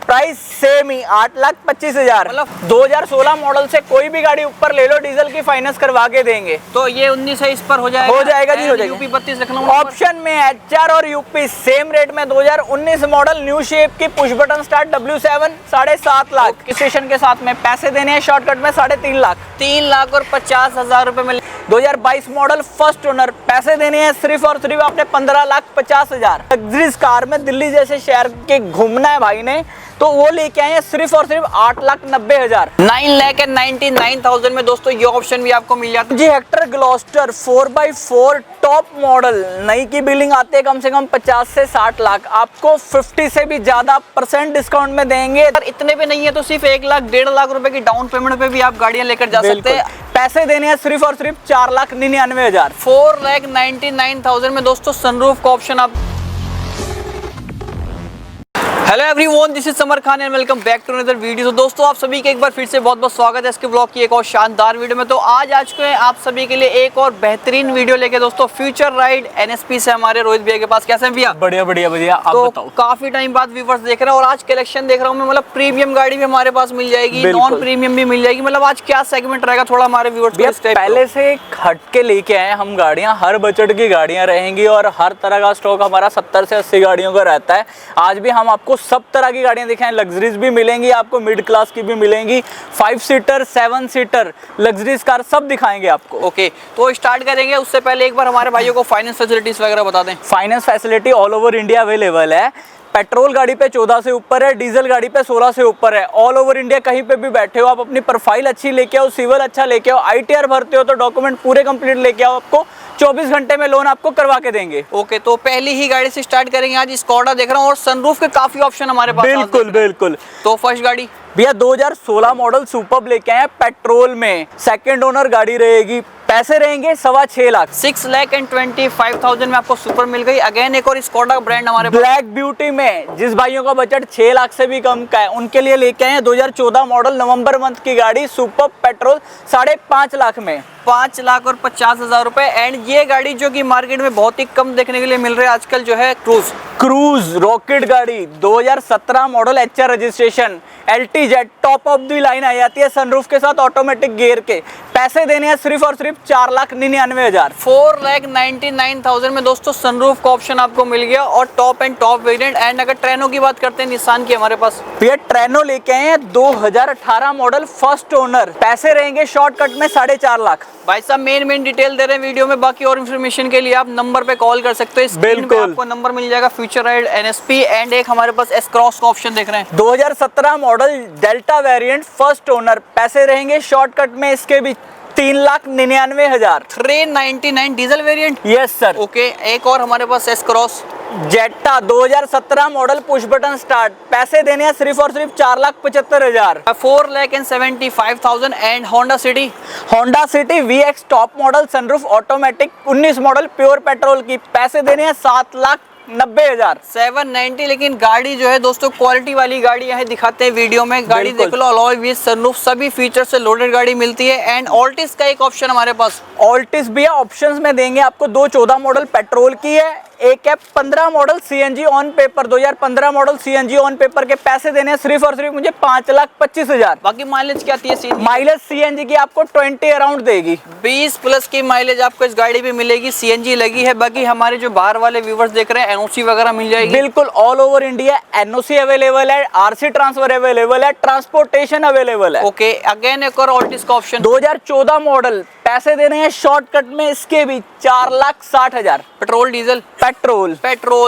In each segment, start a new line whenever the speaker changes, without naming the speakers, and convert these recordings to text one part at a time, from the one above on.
Price same ही 8,25,000। मतलब 2016 model से कोई भी गाड़ी ऊपर ले लो, डीजल की फाइनेंस करवा के देंगे।
तो ये 19 है, इस पर हो जाएगा?
हो जाएगा जी, हो जाएगा।
यूपी 32 रखना
ऑप्शन में HR और यूपी सेम रेट में। 2019 मॉडल न्यू शेप की push button start W7 7.5 lakh. Station के साथ में पैसे देने हैं शॉर्टकट में 3.5 लाख।
3,50,000 रुपए में।
2022 मॉडल फर्स्ट ओनर, पैसे देने हैं सिर्फ और सिर्फ आपने 15,50,000। लग्जरीज कार में दिल्ली जैसे शहर के घूमना है भाई ने, तो वो लेके आए हैं सिर्फ और सिर्फ 8,90,000।
9,99,000 में दोस्तों ये ऑप्शन भी आपको मिल जाता है
जी। Hector Gloster 4x4 top model, नई की बिलिंग आती है कम से कम 50 से 60 लाख, आपको 50 से भी ज्यादा % डिस्काउंट में देंगे।
अगर इतने पे नहीं है तो सिर्फ 1 लाख 1.5 लाख रुपए की डाउन पेमेंट पे भी आप गाड़ियां लेकर जा सकते हैं।
पैसे देने हैं सिर्फ और सिर्फ 4,99,000।
4,99,000 में दोस्तों सनरूफ का ऑप्शन आप। Hello everyone, this is Samar Khan and welcome back to another video. तो दोस्तों आप सभी के एक बार फिर से बहुत बहुत स्वागत है इसके ब्लॉग की एक और शानदार वीडियो में। तो आज चुके हैं आप सभी के लिए एक और बेहतरीन वीडियो लेके दोस्तों, फ्यूचर राइड NSP से हमारे रोहित भैया के पास। कैसे हैं भैया?
बढ़िया बढ़िया बढ़िया। आप
तो
बताओ।
काफी टाइम बाद व्यूवर्स देख रहे हैं और आज कलेक्शन देख रहा हूँ मैं, मतलब प्रीमियम गाड़ी भी हमारे पास मिल जाएगी, नॉन प्रीमियम भी मिल जाएगी। मतलब आज क्या सेगमेंट रहेगा थोड़ा हमारे व्यूवर्स को
पहले से हट के लेके आए हम गाड़ियां, हर बजट की गाड़ियां रहेंगी और हर तरह का स्टॉक हमारा 70 से 80 गाड़ियों का रहता है। आज भी हम आपको सब तरह की गाड़ियां दिखाएं, लग्जरीज भी मिलेंगी आपको, मिड क्लास की भी मिलेंगी, 5 सीटर 7 सीटर लग्जरीज कार सब दिखाएंगे आपको।
ओके, तो स्टार्ट करेंगे। उससे पहले एक बार हमारे भाइयों को फाइनेंस फैसिलिटीज वगैरह बता दें।
Finance facility all over India available है। पेट्रोल गाड़ी पे 14 से ऊपर है, डीजल गाड़ी पे 16 से ऊपर है। ऑल ओवर इंडिया कहीं पे भी बैठे हो आप, अपनी प्रोफाइल अच्छी लेके आओ, सिविल अच्छा लेके आओ, ITR भरते हो तो डॉक्यूमेंट पूरे कंप्लीट लेके आओ, आपको 24 घंटे में लोन आपको करवा के देंगे।
ओके, तो पहली ही गाड़ी से स्टार्ट करेंगे। आज स्कोडा देख रहा हूँ और सनरूफ के काफी ऑप्शन हमारे पास।
बिल्कुल बिल्कुल।
तो फर्स्ट गाड़ी
भैया 2016 मॉडल सुपर लेके आए पेट्रोल में, सेकंड ओनर गाड़ी रहेगी, पैसे रहेंगे 6.25 लाख।
6,25,000 में आपको सुपर मिल गई। अगेन एक और स्कोडा ब्रांड हमारे पास।
ब्लैक ब्यूटी में जिस भाइयों का बजट 6 लाख से भी कम का है उनके लिए लेके आए 2014 मॉडल नवंबर मंथ की गाड़ी, सुपर पेट्रोल 5.5 लाख में।
5,50,000 रुपए। एंड ये गाड़ी जो कि मार्केट में बहुत ही कम देखने के लिए मिल रही है आजकल, जो है क्रूज
रॉकेट गाड़ी 2017 model HR registration, LTZ top of the line आ जाती है सनरूफ के साथ, ऑटोमेटिक गियर के। पैसे देने हैं सिर्फ और सिर्फ 4,99,000।
4,99,000 में दोस्तों सनरूफ का ऑप्शन आपको मिल गया और top and top variant. And अगर ट्रेनो की बात करते हैं निसान की हमारे पास,
ये ट्रेनो लेके आए हैं 2018 मॉडल फर्स्ट ओनर, पैसे रहेंगे शॉर्टकट में 4.5 लाख।
भाई साहब मेन डिटेल दे रहे हैं वीडियो में, बाकी और इन्फॉर्मेशन के लिए आप नंबर पे कॉल कर सकते हो।
बिल्कुल,
आपको नंबर मिल जाएगा फ्यूचर राइड NSP। एंड एक हमारे पास S क्रॉस का ऑप्शन देख रहे हैं,
2017 model delta variant first owner, पैसे रहेंगे शॉर्टकट में इसके भी 3,99,000।
399 diesel variant.
Yes sir.
Okay, एक और हमारे पास S क्रॉस
जेटा 2017 मॉडल पुश बटन स्टार्ट, पैसे देने हैं सिर्फ और सिर्फ 4,75,000।
4,75,000। And Honda city
VX top model sunroof automatic 19 model pure petrol की, पैसे देने हैं 7,90,000।
790। लेकिन गाड़ी जो है दोस्तों क्वालिटी वाली गाड़ी यहाँ दिखाते हैं वीडियो में। गाड़ी देख लो, अलॉय व्हील, सनरूफ, सभी फीचर से लोडेड गाड़ी मिलती है। एंड ऑल्टिस का एक ऑप्शन हमारे पास।
ऑल्टिस भी ऑप्शंस में देंगे आपको। 2014 मॉडल पेट्रोल की है, एक है 15 model CNG on paper, 2015 model CNG on paper के, पैसे देने हैं सिर्फ और सिर्फ मुझे 5,25,000।
बाकी माइलेज क्या आती है?
माइलेज CNG की आपको 20 अराउंड देगी।
20 प्लस की माइलेज आपको इस गाड़ी पे मिलेगी, CNG लगी है। बाकी हमारे जो बाहर वाले व्यूवर्स देख रहे हैं NOC वगैरह मिल जाएगी।
बिल्कुल, all over India NOC available है, RC ट्रांसफर अवेलेबल है, ट्रांसपोर्टेशन अवेलेबल है।
ओके, अगेन एक और ऑल्टिस का ऑप्शन।
2014 मॉडल, पैसे देने हैं शॉर्टकट में इसके भी 4,60,000।
Petrol diesel?
पेट्रोल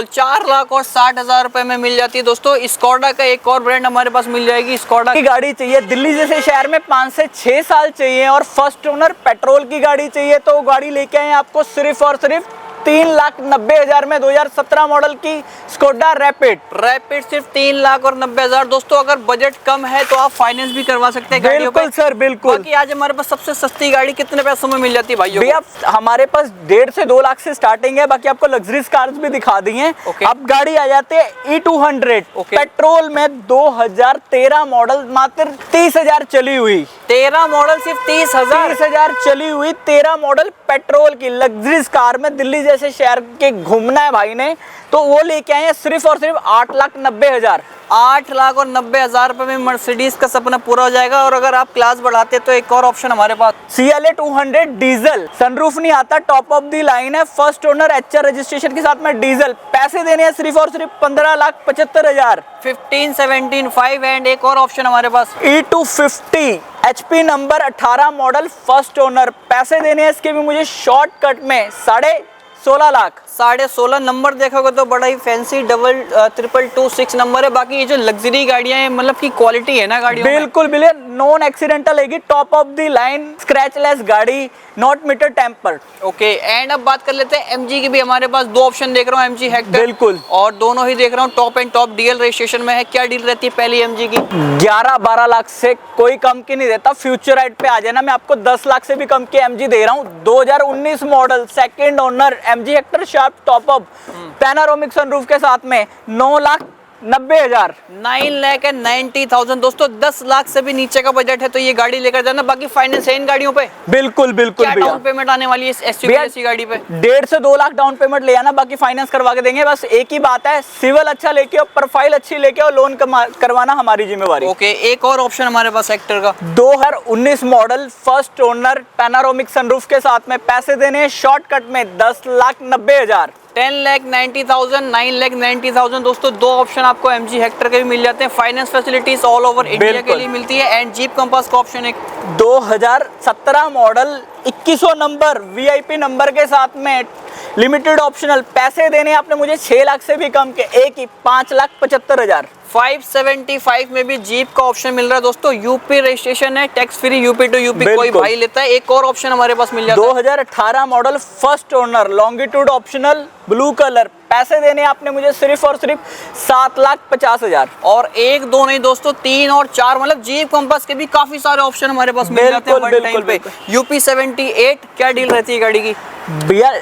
4,60,000 रुपए में मिल जाती है दोस्तों। स्कोडा का एक और ब्रांड हमारे पास मिल जाएगी। स्कोडा
की गाड़ी चाहिए दिल्ली जैसे शहर में 5 से 6 साल चाहिए और फर्स्ट ओनर पेट्रोल की गाड़ी चाहिए, तो गाड़ी लेके आए आपको सिर्फ और सिर्फ 3,90,000 में। 2017 मॉडल की स्कोडा रैपिड सिर्फ 3,90,000। दोस्तों अगर बजट कम है तो आप फाइनेंस भी करवा सकते हैं गाड़ियों पे। बिल्कुल सर, बिल्कुल।
बाकी आज हमारे पास सबसे सस्ती गाड़ी कितने पैसों में मिल जाती है भाइयों?
भैया हमारे पास 1.5 से 2 लाख से स्टार्टिंग है। बाकी आपको लग्जरीज कार्स भी दिखा दी हैं। अब गाड़ी आ जाते हैं E200 पेट्रोल में, 2013 मॉडल, मात्र 30,000 चली हुई।
13 मॉडल सिर्फ 30,000।
30,000 चली हुई 13 मॉडल पेट्रोल की लग्जरीज कार में दिल्ली जैसे शहर के घूमना है भाई ने, तो वो लेके आए हैं सिर्फ और सिर्फ 8,90,000।
8,90,000 रुपए में मर्सिडीज का सपना पूरा हो जाएगा। और अगर आप क्लास बढ़ाते तो एक और ऑप्शन हमारे पास
CLA 200 डीजल, सनरूफ नहीं आता, टॉप ऑफ दी लाइन है, फर्स्ट ओनर HR रजिस्ट्रेशन के साथ में डीजल। पैसे देने हैं सिर्फ और सिर्फ 15,75,000।
15,17,5 एंड एक और ऑप्शन हमारे पास
E250 HP number 18 model first owner. पैसे देने हैं इसके भी मुझे शॉर्टकट में 16.5 लाख।
16.5 नंबर देखोगे तो बड़ा ही फैंसी 2226 नंबर है। बाकी ये जो लग्जरी गाड़ियां हैं, मतलब की क्वालिटी है ना गाड़ियों में,
बिल्कुल बिल्कुल नॉन एक्सीडेंटल है, top of the line scratchless गाड़ी, not meter tampered.
Okay and अब बात कर लेते हैं MG की भी हमारे पास दो ऑप्शन देख रहा हूँ, MG हेक्टर
बिल्कुल,
और दोनों ही देख रहा हूँ top and top DL registration में है। क्या डील रहती है पहली MG की?
11-12 लाख से कोई कम की नहीं देता। फ्यूचर राइड पे आ जाना, मैं आपको 10 लाख से भी कम की MG दे रहा हूँ। 2019 model second owner MG Hector sharp top up panoramic sunroof के साथ में 9,90,000।
9,90,000 दोस्तों, 10 लाख से भी नीचे का बजट है तो ये गाड़ी लेकर जाना। बाकी फाइनेंस है इन गाड़ियों पे?
बिल्कुल बिल्कुल
क्या डाउन पेमेंट आने वाली है इस SUV जैसी गाड़ी पे?
1.5 से 2 लाख डाउन पेमेंट ले आना, बाकी फाइनेंस करवा के देंगे। बस एक ही बात है, सिविल अच्छा लेके आओ, प्रोफाइल अच्छी लेके आओ, लोन करवाना हमारी जिम्मेवारी।
ओके एक और ऑप्शन हमारे पास हेक्टर का
2019 model first owner panoramic sunroof के साथ में। पैसे देने हैं शॉर्टकट में 10,90,000।
10,90,000 9,90,000 दोस्तों, दो ऑप्शन आपको MG हेक्टर के भी मिल जाते हैं। Finance facilities all over India के लिए मिलती है एंड जीप कंपास का ऑप्शन एक
2017 मॉडल 2100 नंबर VIP नंबर के साथ में लिमिटेड ऑप्शनल। पैसे देने आपने मुझे 6 लाख से भी कम के, एक ही 5,75,000।
575 में भी जीप का ऑप्शन मिल रहा है दोस्तों। यूपी रजिस्ट्रेशन है, tax free UP to UP कोई भाई लेता है। एक और ऑप्शन हमारे पास मिल जाता है
2018 model first owner longitude optional blue colour. पैसे देने आपने मुझे सिर्फ और सिर्फ 7,50,000।
और एक दो नहीं दोस्तों, 3 और 4 मतलब जीप कंपास के भी काफी सारे ऑप्शन हमारे पास मिल जाते हैं वन टाइम पे। यूपी 78 क्या डील रहती है गाड़ी की?
भैया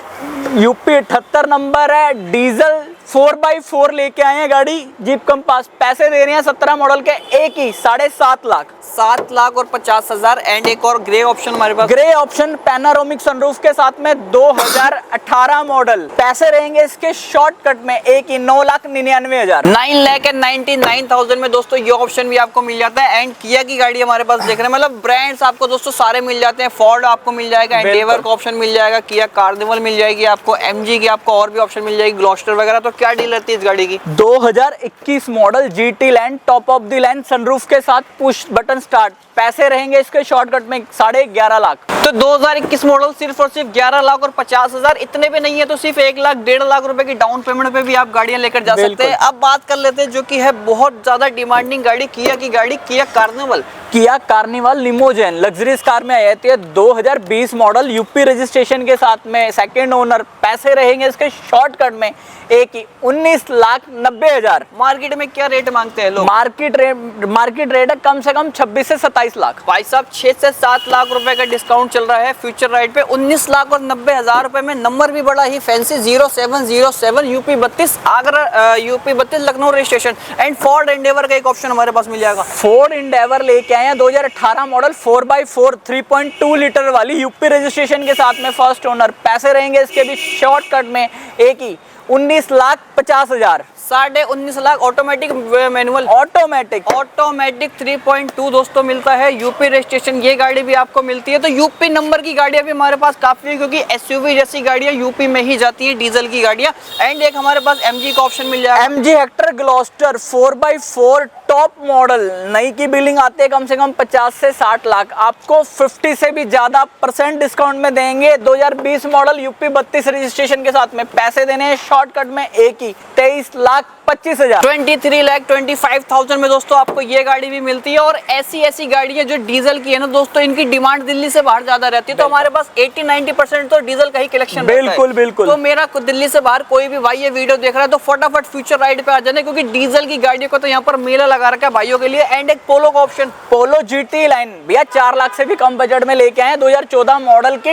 यूपी 78 नंबर है, डीजल 4x4 लेके आए हैं गाड़ी, जीप कंपास। पैसे दे रहे हैं 17 मॉडल के एक ही 7.5 लाख।
7,50,000 एंड एक और ग्रे ऑप्शन हमारे पास।
ग्रे ऑप्शन पैनारोमिक सनरूफ के साथ में 2018 मॉडल। पैसे रहेंगे इसके शॉर्टकट में एक ही 9,99,000।
9,99,000 में दोस्तों ये ऑप्शन भी आपको मिल जाता है। एंड किया की गाड़ी हमारे पास देख रहे हैं, मतलब ब्रांड्स आपको दोस्तों सारे मिल जाते हैं। फोर्ड आपको मिल जाएगा, एंडेवर का ऑप्शन मिल जाएगा, किया कार्निवल मिल जाएगी आपको, MG की आपको और भी ऑप्शन मिल जाएगी, ग्लॉस्टर वगैरह। तो क्या डील रहती है इस गाड़ी की?
2021 model GT land top of the line sunroof के साथ पुश बटन स्टार्ट। पैसे रहेंगे इसके शॉर्टकट में 11.5 लाख।
तो 2021 मॉडल सिर्फ और सिर्फ 11 लाख और 50,000। इतने भी नहीं है तो सिर्फ 1 लाख 1.5 लाख रुपए की डाउन पेमेंट पे भी आप गाड़ियां लेकर जा सकते हैं। अब बात कर लेते हैं जो कि है बहुत ज्यादा डिमांडिंग गाड़ी, किया की गाड़ी, Kia Carnival.
Kia Carnival लिमोजेन luxuries car में आई है 2020 मॉडल यूपी रजिस्ट्रेशन के साथ में, सेकंड ओनर। पैसे रहेंगे इसके शॉर्टकट में एक ही 19,90,000।
मार्केट में क्या रेट मांगते हैं लोग?
मार्केट रेट है कम से कम 26 से 27 लाख।
भाई साहब 6 से 7 लाख रुपए का डिस्काउंट चल रहा है फ्यूचर राइड पे। 19,90,000 रुपए में। नंबर भी बड़ा ही fancy 0707 UP 32 Agra, UP 32 Lucknow registration. And Ford Endeavour का एक ऑप्शन हमारे पास मिल जाएगा।
फोर्ड एंडेवर लेके आए हैं 2018 मॉडल 4x4 3.2 लीटर वाली यूपी रजिस्ट्रेशन के साथ में, फर्स्ट ओनर। पैसे रहेंगे इसके भी शॉर्टकट में एक ही 19,50,000।
19.5 लाख। Automatic manual?
ऑटोमेटिक
3.2 दोस्तों मिलता है। यूपी रजिस्ट्रेशन ये गाड़ी भी आपको मिलती है। तो यूपी नंबर की गाड़ियां भी हमारे पास काफी है, क्योंकि SUV जैसी गाड़ियां यूपी में ही जाती है, डीजल की गाड़ियां। एंड एक हमारे पास MG का ऑप्शन मिल जाएगा।
MG Hector Gloster 4x4 top model. नई की बिलिंग आते हैं कम से कम 50 से 60 लाख। आपको 50 से भी ज्यादा % डिस्काउंट में देंगे। 2020 मॉडल यूपी 32 रजिस्ट्रेशन के साथ में। पैसे देने हैं शॉर्टकट में एक ही 23,25,000।
23,25,000 में दोस्तों आपको ये गाड़ी भी मिलती है। और ऐसी गाड़ियां जो डीजल की है ना दोस्तों, इनकी डिमांड दिल्ली से बाहर ज्यादा रहती है। तो हमारे पास 80-90% तो डीजल का ही कलेक्शन
बिल्कुल।
तो मेरा दिल्ली से बाहर कोई भी भाई ये वीडियो देख रहा है तो फटाफट फ्यूचर राइड पे आ जाना, क्योंकि डीजल की गाड़ियों को तो यहाँ पर मेला लगा रखा है भाइयों के लिए। एंड एक पोलो का ऑप्शन,
पोलो GT लाइन भैया 4 लाख से भी कम बजट में लेके आए 2014 मॉडल की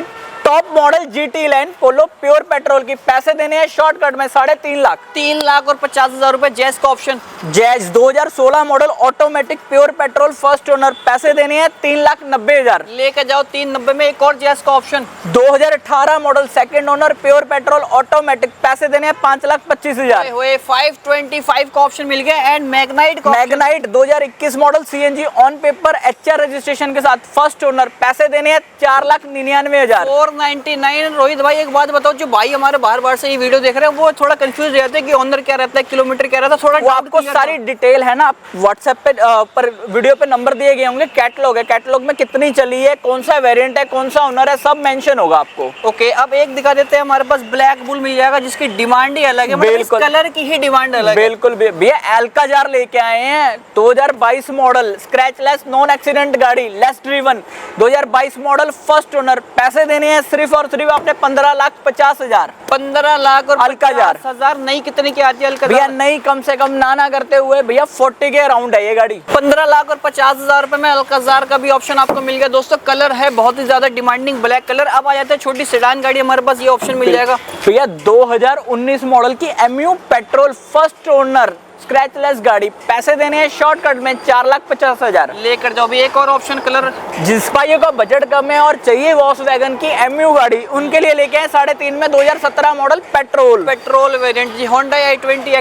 टॉप मॉडल GT लाइन पोलो प्योर पेट्रोल की, पैसे देने हैं शॉर्टकट में 3.5 लाख।
3,50,000 रुपए जैज का option.
Jazz 2016 model automatic pure petrol first owner, पैसे देने हैं 3,90,000।
लेके जाओ 390 में एक और जैज का option.
2018 model second owner pure petrol automatic, पैसे देने हैं 5,25,000।
525 का ऑप्शन मिल गया। एंड मैग्नाइट का,
Magnite 2021 model CNG on paper HR registration के साथ फर्स्ट ओनर, पैसे देने हैं 4,99,000।
499। रोहित भाई एक बात बताओ, जो भाई हमारे बार से ये वीडियो देख रहे हैं वो थोड़ा कंफ्यूज रहते हैं कि ऑनर क्या रहता है, किलोमीटर क्या रहता है, थोड़ा
वो आपको सारी डिटेल है ना, आप व्हाट्सएप पे पर वीडियो पे नंबर दिए गए होंगे, कैटलॉग है, कैटलॉग में कितनी चली है, कौन सा वेरिएंट है, कौन सा ओनर है, सब मेंशन होगा आपको।
ओके, अब एक दिखा देते हैं, हमारे पास ब्लैक बुल मिल जाएगा जिसकी डिमांड ही अलग है, मतलब इस कलर की ही डिमांड अलग है।
बिल्कुल भैया, एल्काजार लेके आए हैं 2022 मॉडल, स्क्रैचलेस नॉन एक्सीडेंट गाड़ी, less driven, 2022 model first owner, पैसे देने हैं सिर्फ और सिर्फ आपने 15,50,000।
15,50,000। नई कितने की आती है अल्काजार?
भैया नई कम से कम ना करते हुए भैया 40 के अराउंड है ये गाड़ी।
15,50,000 रुपए में अल्काजार का भी ऑप्शन आपको मिल गया दोस्तों। कलर है बहुत ही ज्यादा डिमांडिंग ब्लैक कलर। अब आ जाते हैं छोटी सेडान गाड़ी, हमारे पास ये ऑप्शन मिल जाएगा।
भैया 2019 मॉडल की MU petrol first owner scratchless गाड़ी, पैसे देने हैं शॉर्टकट में 4,50,000।
लेकर जाओ भी एक और ऑप्शन कलर।
जिस भाइयों का बजट कम है और चाहिए वॉक्सवैगन की MU गाड़ी, उनके लिए लेके आए 3.5 में 2017 मॉडल पेट्रोल
वेरिएंट जी, Honda i20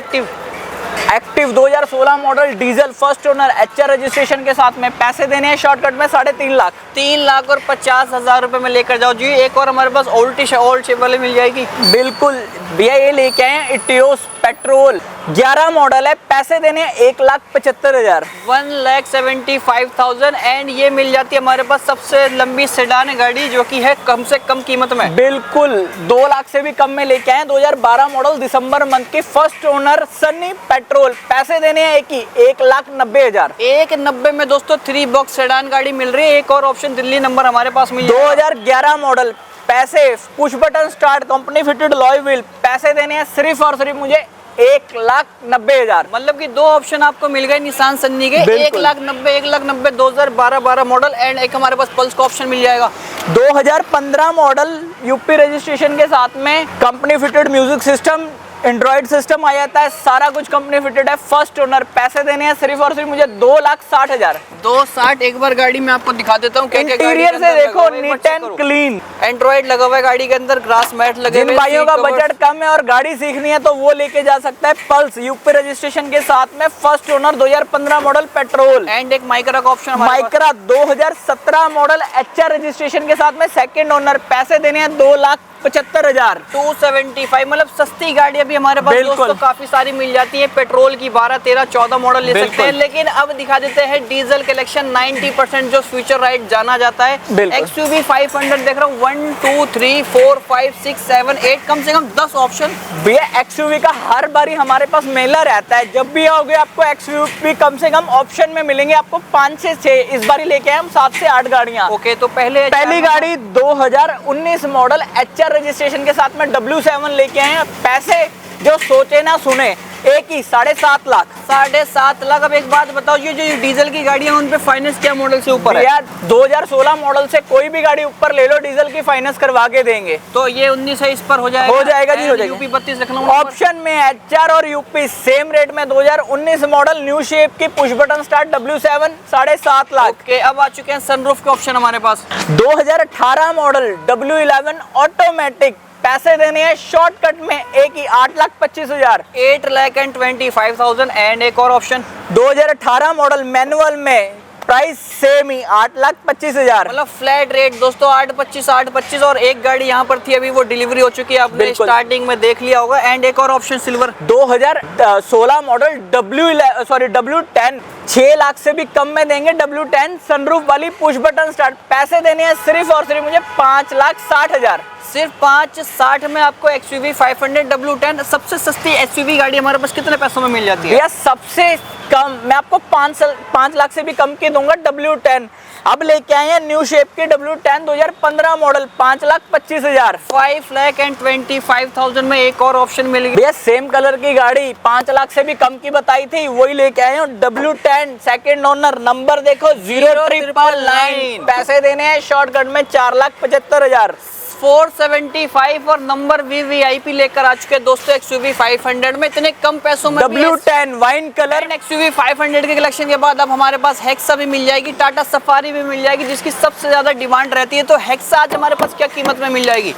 active 2016 model diesel first owner HR registration के साथ में, पैसे देने हैं शॉर्टकट में 3.5 लाख।
3,50,000 रुपए में लेकर जाओ जी। एक और हमारे पास ओल्ड शेप वाले मिल जाएगी।
बिल्कुल भैया, ये लेके आए इटियोस पेट्रोल 11 मॉडल है, पैसे देने हैं 1,75,000।
1,75,000। एंड ये मिल जाती है हमारे पास सबसे लंबी सेडान गाड़ी जो कि है कम से कम कीमत में।
बिल्कुल 2 लाख से भी कम में लेके आए 2012 मॉडल दिसंबर मंथ की फर्स्ट ओनर सनी पेट्रोल, पैसे देने हैं 1,90,000।
1,90 में दोस्तों 3 बॉक्स सेडान गाड़ी मिल रही है। एक और ऑप्शन दिल्ली नंबर हमारे पास मिल
2011 मॉडल, पैसे push button start, company fitted Loy wheel, पैसे देने हैं सिर्फ और सिर्फ मुझे 1,90,000।
मतलब कि 2 ऑप्शन आपको मिल गए निसान सन्नी के, 1,90,000 2012 मॉडल। एंड एक हमारे पास पल्स का ऑप्शन मिल जाएगा।
2015 मॉडल यूपी रजिस्ट्रेशन के साथ में company fitted music system, Android system आ जाता है, सारा कुछ कंपनी फिटेड है, फर्स्ट ओनर, पैसे देने हैं सिर्फ और सिर्फ मुझे 2,60,000।
2,60। एक बार गाड़ी में आपको दिखा देता हूँ।
इंटीरियर से देखो नीट एंड क्लीन,
एंड्रॉइड लगा हुआ है गाड़ी के अंदर, ग्रास मैट लगे हुए।
जिन भाइयों का बजट कम है और गाड़ी सीखनी है तो वो लेके जा सकता है पल्स यूपी रजिस्ट्रेशन के साथ में, first owner 2015 model petrol.
And एक माइक्रा का option,
Micra 2017 model HR registration के साथ में सेकंड ओनर, पैसे देने हैं 2,75,000।
275। मतलब सस्ती गाड़ी अभी हमारे पास दोस्तों काफी सारी मिल जाती है। पेट्रोल की 12, 13, 14 मॉडल ले सकते हैं। लेकिन अब दिखा देते हैं डीजल कलेक्शन 90% जो फ्यूचर राइड जाना जाता है। XUV 500 देख रहा हूँ, 1 2 3 4 5 6 7 8 कम से कम 10 ऑप्शन।
भैया XUV का हर बारी हमारे पास मेला रहता है, जब भी आओगे आपको XUV कम से कम ऑप्शन में मिलेंगे आपको 5 से 6। इस बारी लेके आए हम 7 से 8 गाड़ियाँ।
ओके, तो पहली
गाड़ी 2019 मॉडल HR रजिस्ट्रेशन के साथ में W7 लेके आए हैं, पैसे जो सोचे ना सुने, एक ही 7.5 लाख।
7.5 लाख। अब एक बात बताओ, ये जो डीजल की गाड़ियां उन पे फाइनेंस क्या मॉडल से ऊपर है?
यार 2016 मॉडल से कोई भी गाड़ी ऊपर ले लो, डीजल की फाइनेंस करवा के देंगे।
तो ये 19 है, इस पर हो जाएगा?
हो जाएगा जी, हो जाएगा।
यूपी 32 रख लूंगा
ऑप्शन में HR और यूपी सेम रेट में। 2019 मॉडल न्यू शेप की push button start W7 7.5 lakh.
Okay, अब आ चुके हैं सनरूफ के ऑप्शन हमारे पास।
2018 मॉडल W11 ऑटोमेटिक, पैसे देने हैं शॉर्टकट में एक ही 8,25,000।
8,25,000। एंड एक और ऑप्शन
2018 मॉडल मैनुअल में, प्राइस सेम ही 8,25,000।
मतलब फ्लैट रेट दोस्तों 8,25,000। और एक गाड़ी यहाँ पर थी, अभी वो डिलीवरी हो चुकी है, आपने स्टार्टिंग में देख लिया होगा। एंड एक और option silver
2016 model W10 6 lakh से भी कम में देंगे। W10 सनरूफ वाली पुश बटन स्टार्ट, पैसे देने हैं सिर्फ और सिर्फ मुझे 5,60,000।
सिर्फ 5,60 में आपको XUV 500 W10 सबसे सस्ती SUV गाड़ी हमारे पास कितने पैसों में मिल जाती है?
भैया सबसे कम मैं आपको 5 लाख से भी कम की दूंगा W10। अब लेके आए हैं न्यू शेप की W10 2015 मॉडल, 5,25,000।
5,25,000 में एक और ऑप्शन मिल गई।
भैया सेम कलर की गाड़ी 5 लाख से भी कम की बताई थी, वही लेके आए हैं W10 सेकंड ओनर, नंबर देखो 0,999। पैसे देने हैं शॉर्टकट में 4,75,000।
475 और नंबर VVIP लेकर आ चुके हैं दोस्तों XUV 500 में इतने कम पैसों में।
W10 वाइन कलर
XUV 500 के कलेक्शन के बाद अब हमारे पास हेक्सा भी मिल जाएगी, टाटा सफारी भी मिल जाएगी, जिसकी सबसे ज्यादा डिमांड रहती है। तो हेक्सा आज हमारे पास क्या कीमत में मिल जाएगी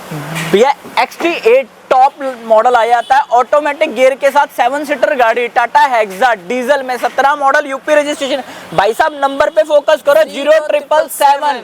भैया? XT8 टॉप मॉडल आ जाता है ऑटोमेटिक गियर के साथ, 7 सीटर गाड़ी, टाटा हेक्सा डीजल में, 17 मॉडल, यूपी रजिस्ट्रेशन। भाई साहब नंबर पे फोकस करो, 0777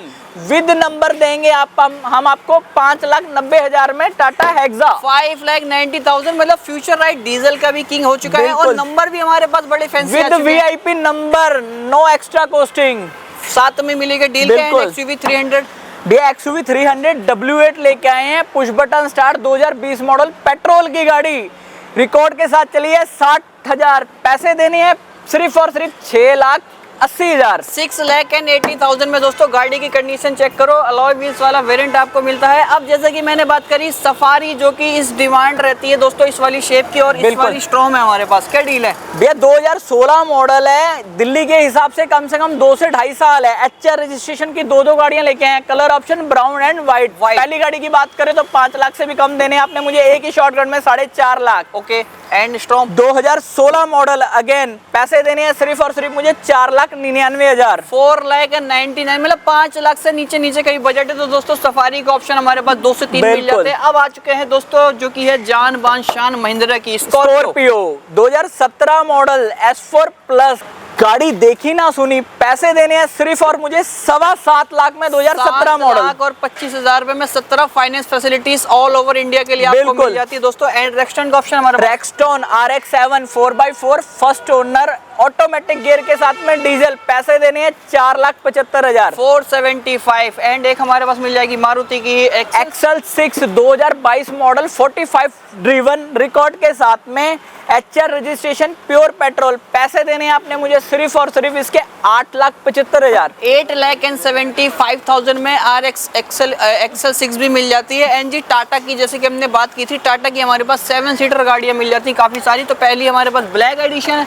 विद नंबर देंगे आप, हम आपको 5,90,000 में टाटा हेक्सा।
5,90,000 मतलब फ्यूचर राइड डीजल का भी किंग हो चुका है और नंबर भी हमारे पास बड़े fancy
with VIP number, no extra costing,
साथ में मिलेगा डील के। XUV 300
भैया XUV 300 W8 लेके आए हैं, push button start, 2020 model, petrol की गाड़ी, रिकॉर्ड के साथ चली है 60,000। पैसे देने हैं सिर्फ और सिर्फ 6,80,000।
6,80,000 में दोस्तों गाड़ी की कंडीशन चेक करो। अलॉय व्हील्स वाला वेरिएंट आपको मिलता है। अब जैसे कि मैंने बात करी सफारी, जो कि इस डिमांड रहती है दोस्तों इस वाली शेप की, और इस वाली स्ट्रॉम है हमारे पास, क्या डील है
भैया? 2016 मॉडल है, दिल्ली के हिसाब से कम 2 से 2.5 साल है। HR रजिस्ट्रेशन की दो गाड़ियां लेके आए हैं, colour option brown and white. पहली गाड़ी की बात करें तो 5 लाख से भी कम देने, आपने मुझे एक ही शॉर्टकट में 4.5 lakh.
Okay, and storm
2016 model, again पैसे देने हैं सिर्फ और सिर्फ मुझे 4,99,000।
4,99,000 मतलब 5 लाख से नीचे कहीं बजट है तो दोस्तों सफारी का ऑप्शन हमारे पास 2 से 3 मिल जाते हैं। अब आ चुके हैं दोस्तों जो कि है जान बान शान महिंद्रा की
स्कॉर्पियो 2017 मॉडल S4 प्लस, गाड़ी देखी ना सुनी, पैसे देने हैं सिर्फ और मुझे 7.25 लाख में, 2017 मॉडल
और 25,000 रुपए में 17 finance facilities all over India के लिए आपको मिल जाती है दोस्तों। एंड रेक्सटन का ऑप्शन हमारा
Rexton RX-7 4x4 first owner, automatic gear के साथ में, डीजल, पैसे देने हैं 4,75,000।
475। एंड एक हमारे पास मिल जाएगी मारुति की
XL6 2022 मॉडल, 45 ड्रिवन, रिकॉर्ड के साथ में, HR रजिस्ट्रेशन, प्योर पेट्रोल, पैसे देने हैं आपने मुझे सिर्फ और सिर्फ इसके 8,75,000।
8,75,000 में RX XL6 भी मिल जाती है। एंड जी टाटा की, जैसे कि हमने बात की थी, टाटा की हमारे पास 7 सीटर गाड़ियां मिल जाती है काफी सारी। तो पहली हमारे पास ब्लैक एडिशन है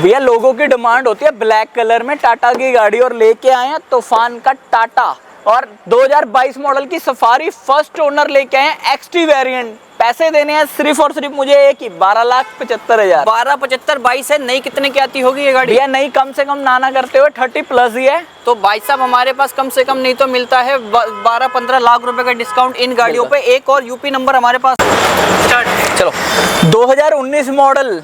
भैया, लोगों की डिमांड होती है ब्लैक कलर में टाटा की गाड़ी, और लेके आए हैं तूफान का टाटा, और 2022 मॉडल की सफारी फर्स्ट ओनर लेके आए हैं XT वेरिएंट। पैसे देने हैं सिर्फ और सिर्फ मुझे एक ही, 12,75,000।
12,75 22 है, नई कितने की आती होगी ये गाड़ी?
भैया नई कम से कम नाना करते हुए 30 प्लस ही है।
तो भाई साहब हमारे पास कम से कम नहीं तो मिलता है 12-15 लाख रुपए का डिस्काउंट इन गाड़ियों पे। एक और यूपी नंबर हमारे पास चलो
2019 मॉडल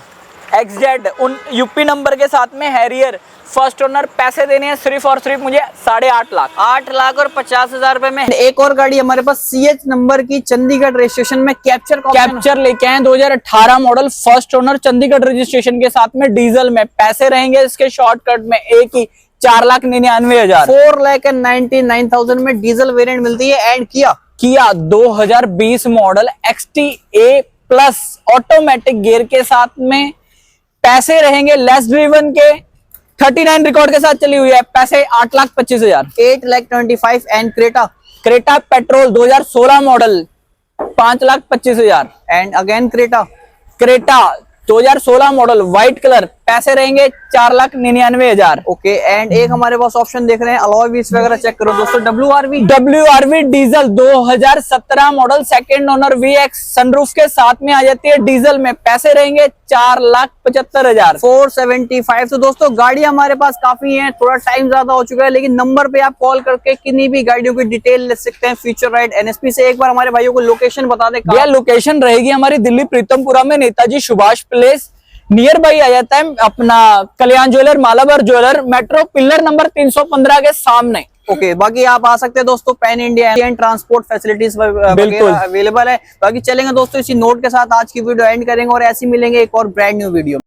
XZ यूपी नंबर के साथ में, हैरियर, फर्स्ट ओनर, पैसे देने हैं सिर्फ और सिर्फ मुझे 8.5 लाख।
8 लाख और 50,000 रुपए में। एक और गाड़ी हमारे पास CH नंबर की, चंडीगढ़ रजिस्ट्रेशन में, कैप्चर लेके आए 2018 model, first owner, Chandigarh registration के साथ में, डीजल में, पैसे रहेंगे इसके शॉर्टकट में एक ही, 4,99,000। 4,99,000 में डीजल वेरिएंट मिलती है। एंड
किया 2020 model XTA plus, automatic gear के साथ में, पैसे रहेंगे लेस ड्रिवन के, 39 रिकॉर्ड के साथ चली हुई है, पैसे 8,25,000।
8,25,000। And
Creta petrol 2016 model, 5,25,000।
And again
Creta 2016 model, white colour, पैसे रहेंगे 4,99,000।
ओके, एंड एक हमारे पास ऑप्शन देख रहे हैं अलॉय व्हील्स वगैरह चेक करो दोस्तों।
WRV diesel 2017 model, second owner, VX sunroof के साथ में आ जाती है, डीजल में, पैसे रहेंगे 4,75,000।
475। तो दोस्तों गाड़ी हमारे पास काफी है, थोड़ा टाइम ज्यादा हो चुका है, लेकिन नंबर पे आप कॉल करके किन्हीं भी गाड़ियों की डिटेल ले सकते हैं। फ्यूचर राइड NSP से एक बार हमारे भाइयों को लोकेशन बता दे।
भैया लोकेशन रहेगी हमारी दिल्ली प्रीतमपुरा में, Netaji Subhash Place, nearby आ जाता है अपना Kalyan jeweller, Malabar jeweller, metro pillar number 315 के सामने।
ओके, बाकी आप आ सकते हैं दोस्तों, pan India and transport facilities available है। बाकी चलेंगे दोस्तों इसी नोट के साथ आज की वीडियो एंड करेंगे और ऐसे मिलेंगे एक और ब्रांड न्यू वीडियो।